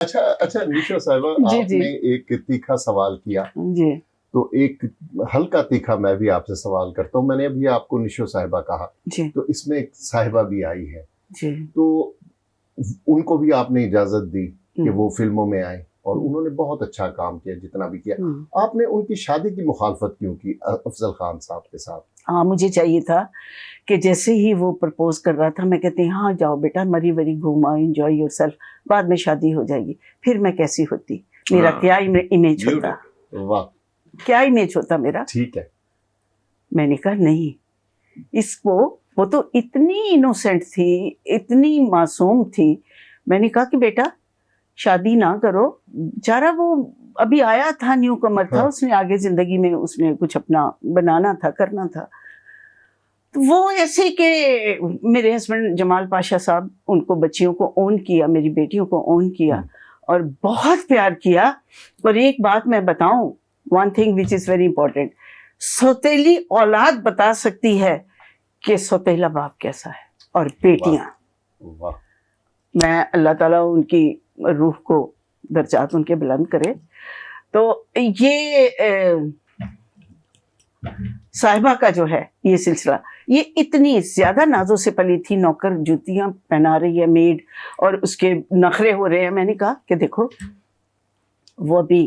اچھا نشو صاحبہ، آپ نے ایک تیکھا سوال کیا جی، تو ایک ہلکا تیکھا میں بھی آپ سے سوال کرتا ہوں. میں نے ابھی آپ کو نشو صاحبہ کہا جی تو اس میں ایک صاحبہ بھی آئی ہے، جی، تو ان کو بھی آپ نے اجازت دی کہ وہ فلموں میں آئیں اور انہوں نے بہت اچھا کام کیا جتنا بھی کیا. آپ نے ان کی شادی کی مخالفت کیوں کی افضل خان صاحب کے ساتھ؟ ہاں مجھے چاہیے تھا کہ جیسے ہی وہ پرپوز کر رہا تھا میں کہتی ہاں جاؤ بیٹا مری وری گھوما انجوائے یور سیلف، بعد میں شادی ہو جائے گی. پھر میں کیسی ہوتی، میرا کیا امیج ہوتا، واہ کیا امیج ہوتا میرا. ٹھیک ہے. میں نے کہا نہیں، اس کو، وہ تو اتنی انوسینٹ تھی، اتنی معصوم تھی. میں نے کہا کہ بیٹا شادی نہ کرو، بیچارہ وہ ابھی آیا تھا، نیو کمر تھا، اس نے آگے زندگی میں اس نے کچھ اپنا بنانا تھا، کرنا تھا. تو وہ ایسے کہ میرے ہسبینڈ جمال پاشا صاحب ان کو بچیوں کو اون کیا، میری بیٹیوں کو اون کیا اور بہت پیار کیا. اور ایک بات میں بتاؤں، one thing which is very important, سوتیلی اولاد بتا سکتی ہے کہ سوتیلا باپ کیسا ہے. اور بیٹیاں، واہ میں اللہ تعالیٰ ان کی روح کو درجات ان کے بلند کرے. تو یہ صاحبہ کا جو ہے یہ سلسلہ، یہ اتنی زیادہ نازوں سے پلی تھی، نوکر جوتیاں پہنا رہی ہے میڈ اور اس کے نخرے ہو رہے ہیں. میں نے کہا کہ دیکھو وہ ابھی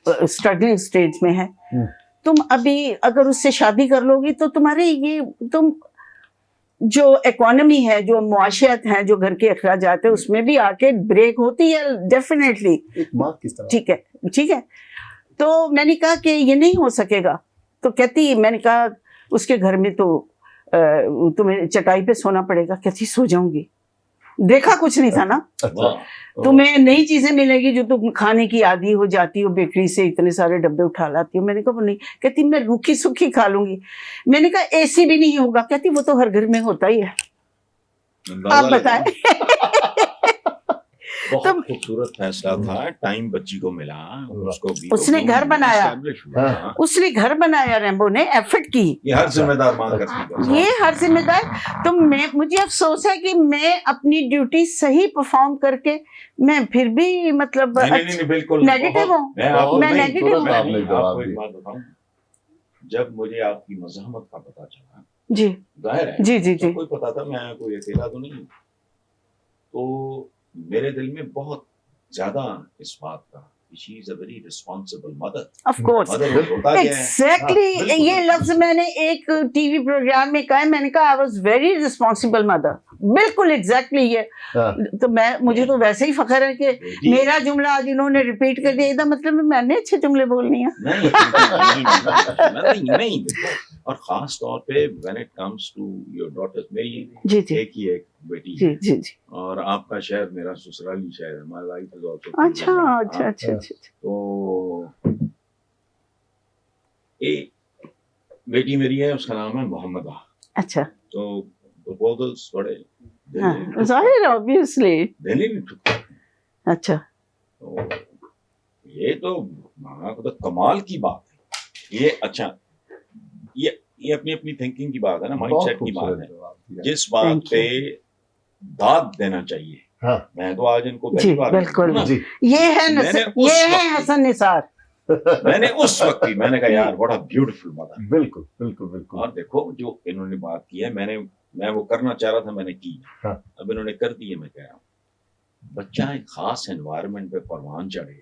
اسٹرگلنگ سٹیج میں ہے، تم ابھی اگر اس سے شادی کر لو گی تو تمہارے یہ تم جو اکانومی ہے، جو معاشیت ہے، جو گھر کے اخراجات ہیں، اس میں بھی آ کے بریک ہوتی ہے ڈیفینیٹلی. ٹھیک ہے ٹھیک ہے. تو میں نے کہا کہ یہ نہیں ہو سکے گا. تو کہتی، میں نے کہا اس کے گھر میں تو تمہیں چٹائی پہ سونا پڑے گا. کہتی سو جاؤں گی، دیکھا کچھ نہیں تھا نا، تمہیں نئی چیزیں ملے گی جو تم کھانے کی عادی ہو جاتی ہو، بیکری سے اتنے سارے ڈبے اٹھا لاتی ہو. میں نے کہا وہ نہیں. کہتی میں روکھی سکھی کھا لوں گی. میں نے کہا اے سی بھی نہیں ہوگا. کہتی وہ تو ہر گھر میں ہوتا ہی ہے. آپ بتائیں. بہت خوبصورت فیصلہ تھا، ٹائم بچی کو ملا، اس نے گھر بنایا، اس نے گھر بنایا، ریمبو نے ایفرٹ کی. یہ ہر ذمہ دار ماں کرتی ہے، یہ ہر ذمہ دار. تو مجھے افسوس ہے کہ میں اپنی ڈیوٹی صحیح پرفارم کر کے میں پھر بھی مطلب بالکل نیگیٹو ہوں. میں نیگیٹو ہوں. آپ کو ایک بات بتاؤں، جب مجھے آپ کی مزاحمت کا پتا چلا، جی ظاہر ہے جی جی جی، کوئی پتا تھا میں کوئی اکیلا تو نہیں، تو میرے دل میں بہت زیادہ اس بات کا she is a very responsible mother. Of course. Exactly. یہ لفظ میں نے ایک ٹی وی پروگرام میں کہا، میں نے کہا I was very responsible mother. بالکل ایگزیکٹلی یہ. تو مجھے تو ویسے ہی فخر ہے کہ میرا جملہ آج انہوں نے ریپیٹ کر دیا. مطلب میں نے اچھے جملے بولنی ہیں. نہیں، اور خاص طور پہ when it comes to your daughters، میری ایک ہی ایک بیٹی ہے، جی جی، اور آپ کا شہر میرا سسرالی شہر ہے. My wife is also. اچھا اچھا اچھا اچھا. تو ایک بیٹی میری ہے، اس کا نام ہے محمدہ. اچھا. تو پرپوزلس بڑے ظاہر ہے obviously. دہلی میں ٹھکتے ہیں. اچھا. تو یہ تو کمال کی بات ہے. یہ اچھا، یہ اپنی اپنی تھنکنگ کی بات ہے نا، مائنڈ سیٹ کی بات ہے. جس بات پہ داد دینا چاہیے، میں تو آج ان کو بالکل یہ ہے حسن نثار. میں نے اس وقت ہی میں نے کہا یار واٹ اے بیوٹیفل مدر. بالکل بالکل بالکل. اور دیکھو جو انہوں نے بات کی ہے، میں وہ کرنا چاہ رہا تھا، میں نے کی. اب انہوں نے کر دی ہے. میں کہہ رہا ہوں بچہ ایک خاص انوائرمنٹ پہ پروان چڑھے.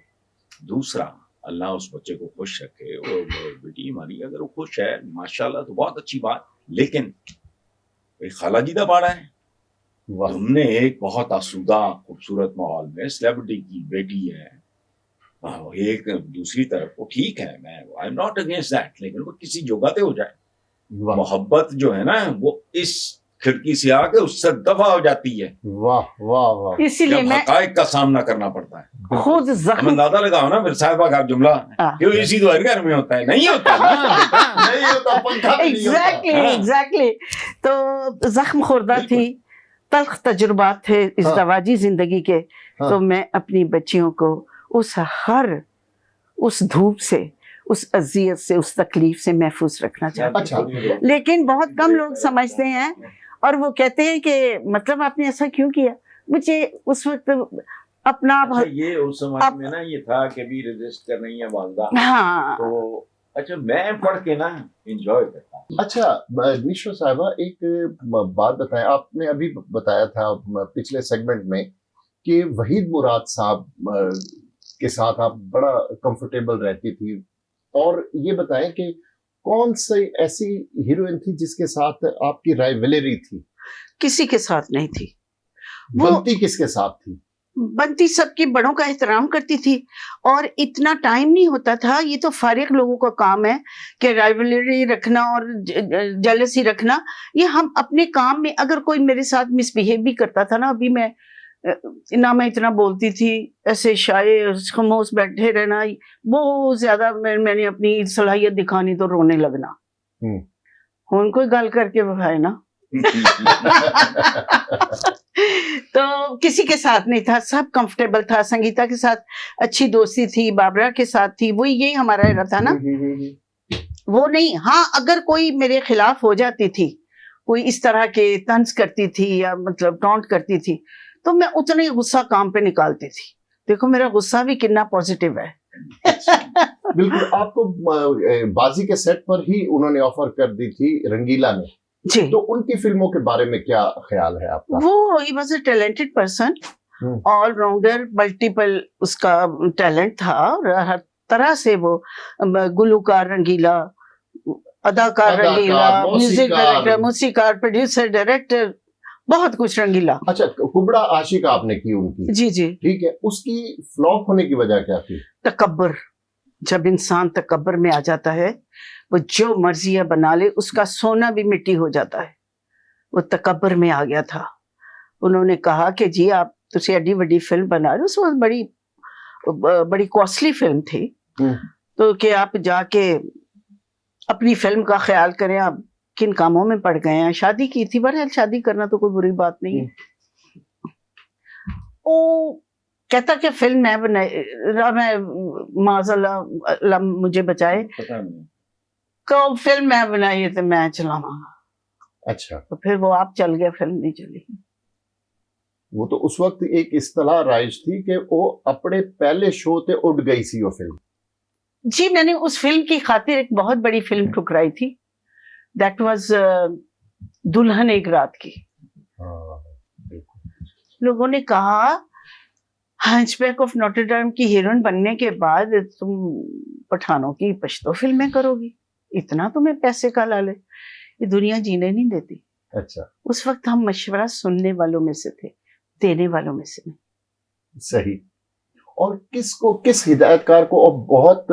دوسرا اللہ اس بچے کو خوش رکھے. اور بیٹی ہماری اگر وہ خوش ہے ماشاءاللہ تو بہت اچھی بات. لیکن خالہ جی کا باڑا ہے، ہم نے ایک بہت آسودہ خوبصورت ماحول میں سیلیبریٹی کی بیٹی ہے. ایک دوسری طرف وہ ٹھیک ہے، میں I am not against that, لیکن وہ کسی جگہ پہ ہو جائے. محبت جو ہے نا وہ اس کھڑکی سے آ کے اس سے دفع ہو جاتی ہے. واہ واہ واہ. اسی لیے میں حقائق کا سامنا کرنا پڑتا ہے. خود زخم اندازہ لگاؤ نا، پھر صاحبہ کا جملہ کیوں اسی تو ہر گھر میں ہوتا ہے. نہیں ہوتا نہیں ہوتا، پنکھا بھی نہیں ہوتا. ایگزیکٹلی. تو زخم خوردہ تھی، تلخ تجربات تھے ازدواجی زندگی کے. تو میں اپنی بچیوں کو اس دھوپ سے، اس اذیت سے، اس تکلیف سے محفوظ رکھنا چاہتی ہوں. لیکن بہت کم لوگ سمجھتے ہیں اور وہ کہتے ہیں کہ مطلب آپ نے ایسا کیوں کیا. مجھے اس وقت اپنا اچھا یہ اس زمانے میں نا یہ تھا کہ بھی رجسٹ کرنی ہے والدہ ہاں تو اچھا میں پڑھ کے نا انجوائے کرتا ہوں. اچھا نشو صاحبہ ایک بات بتائیں, آپ نے ابھی بتایا تھا پچھلے سیگمنٹ میں کہ وحید مراد صاحب کے ساتھ آپ بڑا کمفرٹیبل رہتی تھی, اور یہ بتائیں کہ کون سی ایسی ہیروئن تھی جس کے ساتھ آپ کی رائیولری تھی؟ کسی کے ساتھ نہیں تھی. بنتی کس کے ساتھ تھی؟ بنتی سب کے بڑوں کا احترام کرتی تھی, اور اتنا ٹائم نہیں ہوتا تھا. یہ تو فارغ لوگوں کا کام ہے کہ رائیولری رکھنا اور جیلسی رکھنا. یہ ہم اپنے کام میں, اگر کوئی میرے ساتھ مس بہیو بھی کرتا تھا نا, ابھی میں نہ میں اتنا بولتی تھی, ایسے شائع خاموش بیٹھے رہنا, بہت زیادہ میں نے اپنی صلاحیت دکھانی تو رونے لگنا. ان کوئی گل کر کے بھائی نا تو کسی کے ساتھ نہیں تھا, سب کمفرٹیبل تھا. سنگیتا کے ساتھ اچھی دوستی تھی, بابرا کے ساتھ تھی, وہی یہی ہمارا رہا تھا نا. وہ نہیں, ہاں اگر کوئی میرے خلاف ہو جاتی تھی, کوئی اس طرح کے طنز کرتی تھی یا مطلب ٹونٹ کرتی تھی, تو میں اتنا ہی غصہ کام پہ نکالتی تھی. دیکھو میرا غصہ بھی کتنا پازیٹیو ہے. بالکل. آپ کو بازی کے سیٹ پر ہی انہوں نے آفر کر دی تھی رنگیلا میں جی, تو ان کی فلموں کے بارے میں کیا خیال ہے آپ کا؟ وہ he was a talented person, all rounder, multiple اس کا ٹیلنٹ تھا, اور ہر طرح سے وہ گلوکار رنگیلا, اداکار رنگیلا, میوزک ڈائریکٹر, موسیقار, پروڈیوسر, ڈائریکٹر, بہت کچھ رنگیلا. اچھا کبڑا عاشق آپ نے کی ان کی, جی جی, ٹھیک ہے, اس کی فلاپ ہونے کی وجہ کیا تھی؟ تکبر. جب انسان تکبر میں آ جاتا ہے, وہ جو مرضی ہے بنا لے, اس کا سونا بھی مٹی ہو جاتا ہے. وہ تکبر میں آ گیا تھا. انہوں نے کہا کہ جی آپ تسی ایڈی بڑی فلم بنا رہے ہو, اس وقت بڑی کاسٹلی فلم تھی, تو کہ آپ جا کے اپنی فلم کا خیال کریں, آپ کن کاموں میں پڑ گئے ہیں. شادی کی تھی, بہرحال شادی کرنا تو کوئی بری بات نہیں ہے. وہ کہتا کہ فلم میں بنائی, میں معاذ اللہ مجھے بچائے, فلم میں بنائی ہے تو میں چلاواں گا. اچھا, تو پھر وہ آپ چل گیا, فلم نہیں چلی. وہ تو اس وقت ایک اصطلاح رائج تھی کہ وہ اپنے پہلے شو تے اڑ گئی سی وہ فلم. جی, میں نے اس فلم کی خاطر ایک بہت بڑی فلم ٹھکرائی تھی. دیٹ واز دلہن ایک رات کی. لوگوں نے کہا ہنچ بیک آف نوٹر ڈیم کی ہیروئن بننے کے بعد تم پٹھانوں کی پشتو فلمیں کرو گی, اتنا تمہیں پیسے کا لالچ, یہ دنیا جینے نہیں دیتی. اچھا, اس وقت ہم مشورہ سننے والوں میں سے تھے, دینے والوں میں سے نہیں. صحیح. اور کس ہدایت کار کو اب بہت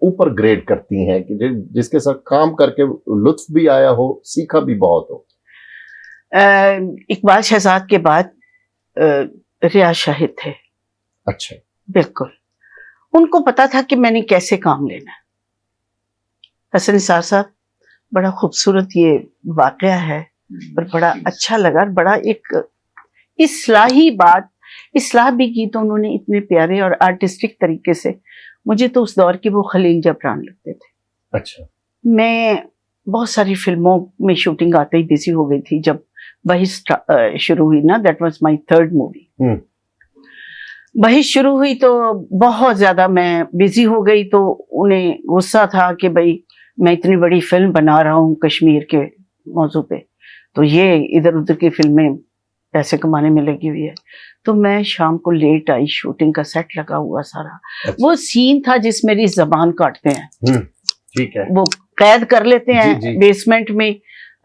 اوپر گریڈ کرتی ہیں کہ جس کے ساتھ کام کر کے لطف بھی آیا ہو, سیکھا بھی بہت ہو؟ اقبال شہزاد کے بعد ریاض شاہد تھے. اچھا, بالکل. ان کو پتا تھا کہ میں نے کیسے کام لینا ہے. حسن نثار صاحب, بڑا خوبصورت یہ واقعہ ہے, اور بڑا اچھا لگا, بڑا ایک اصلاحی بات, اصلاح بھی کی تو انہوں نے اتنے پیارے اور آرٹسٹک طریقے سے. مجھے تو اس دور کے وہ خلیل جبران لگتے تھے. اچھا, میں بہت ساری فلموں میں شوٹنگ آتے ہی بزی ہو گئی تھی. جب بحث شروع ہوئی نا, that was my third movie. بحث شروع ہوئی تو بہت زیادہ میں بزی ہو گئی, تو انہیں غصہ تھا کہ بھائی میں اتنی بڑی فلم بنا رہا ہوں کشمیر کے موضوع پہ, تو یہ ادھر ادھر کی فلمیں پیسے کمانے میں لگی ہوئی ہے. تو میں شام کو لیٹ آئی, شوٹنگ کا سیٹ لگا ہوا سارا. وہ سین تھا جس میری زبان کاٹتے ہیں, ٹھیک ہے, وہ قید کر لیتے ہیں بیسمنٹ میں.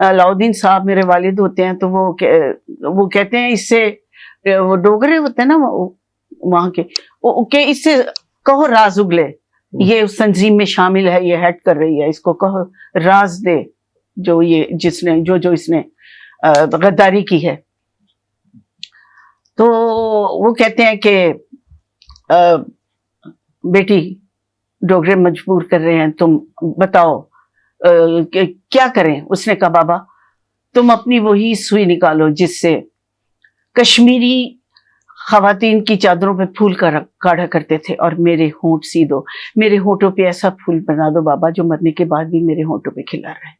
علاؤدین صاحب میرے والد ہوتے ہیں, تو وہ کہتے ہیں اس سے, وہ ڈوگرے ہوتے ہیں نا وہاں کے, کہ اس سے کہو راز اگلے, یہ اس تنظیم میں شامل ہے, یہ ہیڈ کر رہی ہے, اس کو کہو راز دے جو یہ جس نے جو اس نے غداری کی ہے. تو وہ کہتے ہیں کہ بیٹی ڈوگرے مجبور کر رہے ہیں, تم بتاؤ کیا کریں. اس نے کہا بابا تم اپنی وہی سوئی نکالو جس سے کشمیری خواتین کی چادروں پہ پھول کاڑھا کرتے تھے, اور میرے ہونٹ سی دو, میرے ہونٹوں پہ ایسا پھول بنا دو بابا جو مرنے کے بعد بھی میرے ہونٹوں پہ کھلا رہے.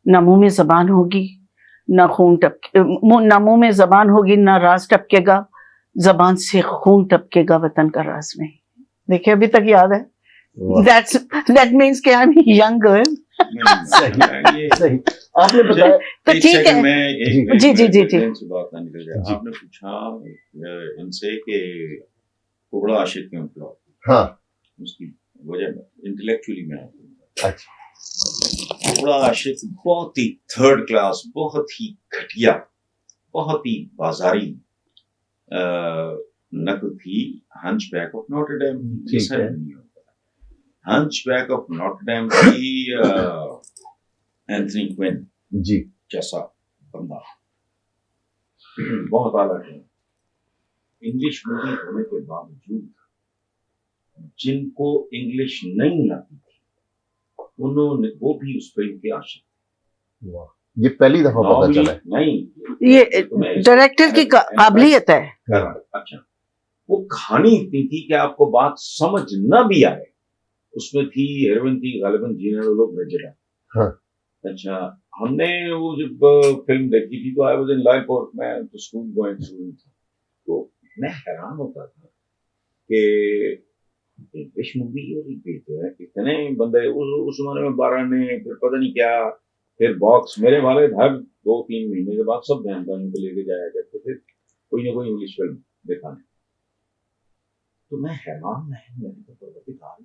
نہ منہ میں زبان ہوگی, نہ خون نہ منہ میں زبان ہوگی, نہ راز ٹپکے گا, زبان سے خون ٹپکے گا وطن کا راز نہیں. دیکھیں ابھی تک یاد ہے. That means کہ I'm young girl. صحیح. آپ نے بتایا تو ٹھیک ہے. جی بات نہ نکل جائے. آپ نے پوچھا ان سے کہ وہ بڑا عاشق کیوں تھا. ہاں اس کی وجہ انٹلیکچولی میں آپ کو اچھا بڑا عاشق بہت ہی تھرڈ کلاس, بہت ہی گھٹیا, بہت ہی بازاری نقل تھی hunchback of Notre Dame. Hunchback of Notre Dame کی اینتھنی کوئن جی جیسا بندہ, بہت اعلیٰ ہے. انگلش مووی ہونے کے باوجود جن کو انگلش نہیں آتی تھی انہوں نے وہ بھی اس فلم کے عاشق. یہ پہلی دفعہ پتا چلا ہے. نہیں یہ ڈائریکٹر کی قابلیت ہے. اچھا وہ کہانی اتنی تھی کہ آپ کو بات سمجھ نہ بھی آئے. اس میں تھی ہیروئن تھی غالباً جینا لوگ رجڑا. اچھا ہم نے وہ جب فلم دیکھی تھی تو آئی واز ان لائف اور میں تو اسکول گوئنگ اسٹوڈنٹ تھا, تو میں حیران ہوتا تھا کہ انگلش مووی اور اتنے بندے اس زمانے میں 12 نے پھر پتہ نہیں کیا, پھر باکس میرے والد ہر 2-3 مہینے کے بعد سب بہن بہنوں کو لے کے جایا کرتے تھے کوئی نہ کوئی انگلش فلم دکھانے. تو میں حیران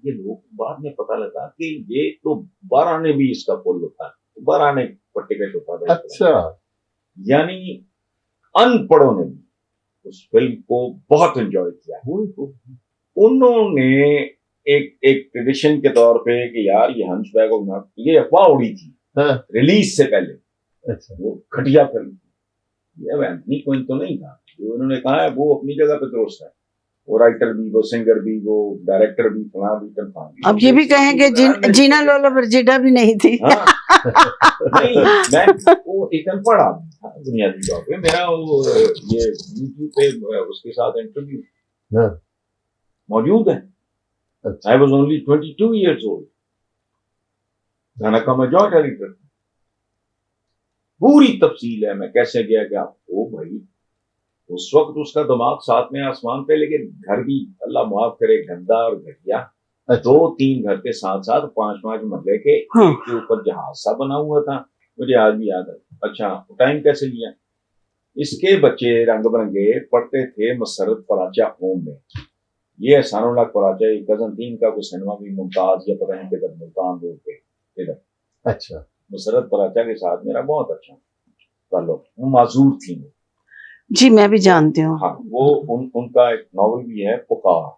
یہ لوگ بعد میں پتہ لگا کہ یہ تو 12 نے بھی اس کا پول ہوتا ہے, 12 نے پر ٹکٹ ہوتا تھا. اچھا یعنی ان پڑھوں نے بھی اس فلم کو بہت انجوائے کیا. انہوں نے ایک ٹریڈیشن کے طور پہ کہ یار یہ ہنچ بیک آف نوٹر, یہ افواہ اڑی تھی ریلیز سے پہلے. وہ گھٹیا فلم تھی, یہ اینتھنی کوئن تو نہیں تھا. جو انہوں نے کہا ہے وہ اپنی جگہ پہ درست ہے, وہ رائٹر بھی, وہ سنگر بھی, وہ ڈائریکٹر بھی, فلاں بھی, ٹمکان بھی. اب یہ بھی کہیں کہ جینا لولا برجیڈا بھی نہیں تھی. نہیں میں وہ ایک انپڑھ آدمی تھا بنیادی طور پہ. میرا وہ یہ یوٹیوب پہ اس کے ساتھ انٹرویو موجود ہے. I was only 22 years old. گانا کا میں جوائنٹ ایڈیٹر تھا. پوری تفصیل ہے میں کیسے گیا کہ آپ کو بھائی اس وقت اس کا دماغ 7ویں آسمان پہ, لیکن گھر بھی اللہ معاف کرے گندا اور گھٹیا. 2-3 گھر کے ساتھ 5-5 مرلے کے ایک کے اوپر جہاز سا بنا ہوا تھا. مجھے آج بھی یاد ہے. اچھا ٹائم کیسے لیا. اس کے بچے رنگ برنگے پڑھتے تھے مسرت پراچا ہوم میں. یہ احسان اللہ کراچا کزن تھی ان کا, کوئی سنیما بھی ممتاز یا پتہ نہیں کدھر ملتان روڈ پہ ادھر. اچھا مسرت پراچا کے ساتھ میرا بہت اچھا تعلق. وہ معذور تھی. جی میں بھی جانتی ہوں. ہاں وہ ان کا ایک ناول بھی ہے پکار.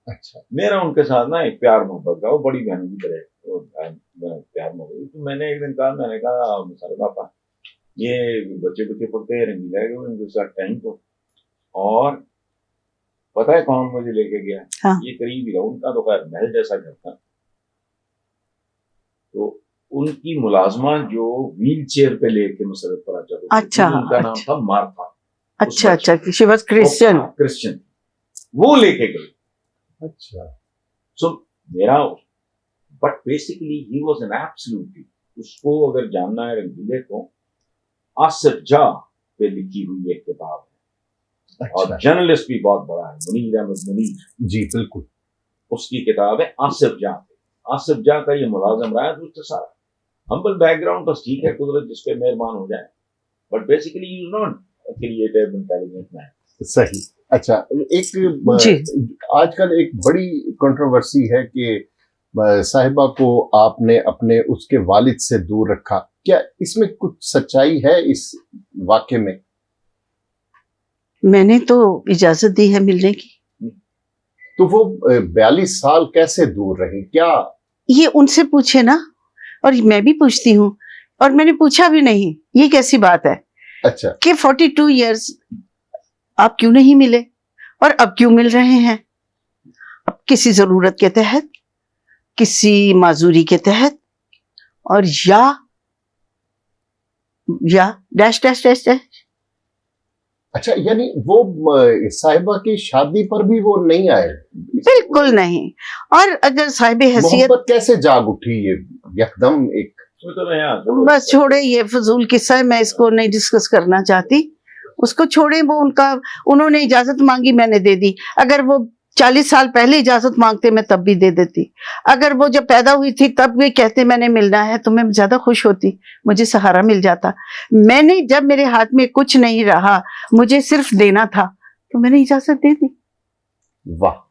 اچھا میرا ان کے ساتھ نا ایک پیار محبت کا, وہ بڑی بہنوں کی طرح پیار محبت. تو میں نے ایک دن کہا, میں نے کہا مسرت آپا یہ بچے پڑھتے ہیں رنگیلا ہے ان کے ساتھ ٹائم کو, اور پتہ ہے کون مجھے لے کے گیا. یہ قریب ہی رہا ان کا تو خیر محل جیسا گھر تھا. تو ان کی ملازمہ جو ویل چیئر پہ لے کے مسرت پراچا کو, اچھا ان کا نام تھا مارتھا. اچھا شی واز کرسچن. وہ لے کے گئے. اچھا سو میرا but basically he was an absolutely. اس کو اگر جاننا ہے رنگیلے کو, آصف جاہ پہ لکھی ہوئی ایک کتاب ہے, اور جرنلسٹ بھی بہت بڑا ہے, منیر احمد منیر. جی بالکل. اس کی کتاب ہے آصف جاہ پہ. آصف جاہ کا یہ ملازم رہا ہے. تو سارا ہمبل بیک گراؤنڈ بس ٹھیک ہے, قدرت جس پہ مہربان ہو جائے, but basically he is not creative intelligent man. صحیح. اچھا ایک آج کل ایک بڑی کنٹروورسی ہے کہ صاحبہ کو آپ نے اپنے اس کے والد سے دور رکھا. کیا اس میں کچھ سچائی ہے اس واقعے میں؟ میں نے تو اجازت دی ہے ملنے کی. تو وہ 42 سال کیسے دور رہی؟ کیا یہ ان سے پوچھے نا, اور میں بھی پوچھتی ہوں, اور میں نے پوچھا بھی نہیں. یہ کیسی بات ہے اچھا کہ 42 ایئرز آپ کیوں نہیں ملے, اور اب کیوں مل رہے ہیں؟ اب کسی ضرورت کے تحت, کسی معذوری کے تحت, اور یا ڈیش ڈیش ڈیش ڈیش. اچھا یعنی وہ صاحبہ کی شادی پر بھی وہ نہیں آئے؟ بالکل نہیں. اور اگر صاحب حیثیت محبت کیسے جاگ اٹھی یہ یکدم ایک؟ بس چھوڑے, یہ فضول قصہ ہے, میں اس کو نہیں ڈسکس کرنا چاہتی. اس کو چھوڑیں، وہ انہوں نے اجازت مانگی، میں نے دے دی. اگر وہ 40 سال پہلے اجازت مانگتے میں تب بھی دے دیتی. اگر وہ جب پیدا ہوئی تھی تب بھی کہتے میں نے ملنا ہے تو میں زیادہ خوش ہوتی، مجھے سہارا مل جاتا. میں نے جب میرے ہاتھ میں کچھ نہیں رہا، مجھے صرف دینا تھا، تو میں نے اجازت دے دی. واہ.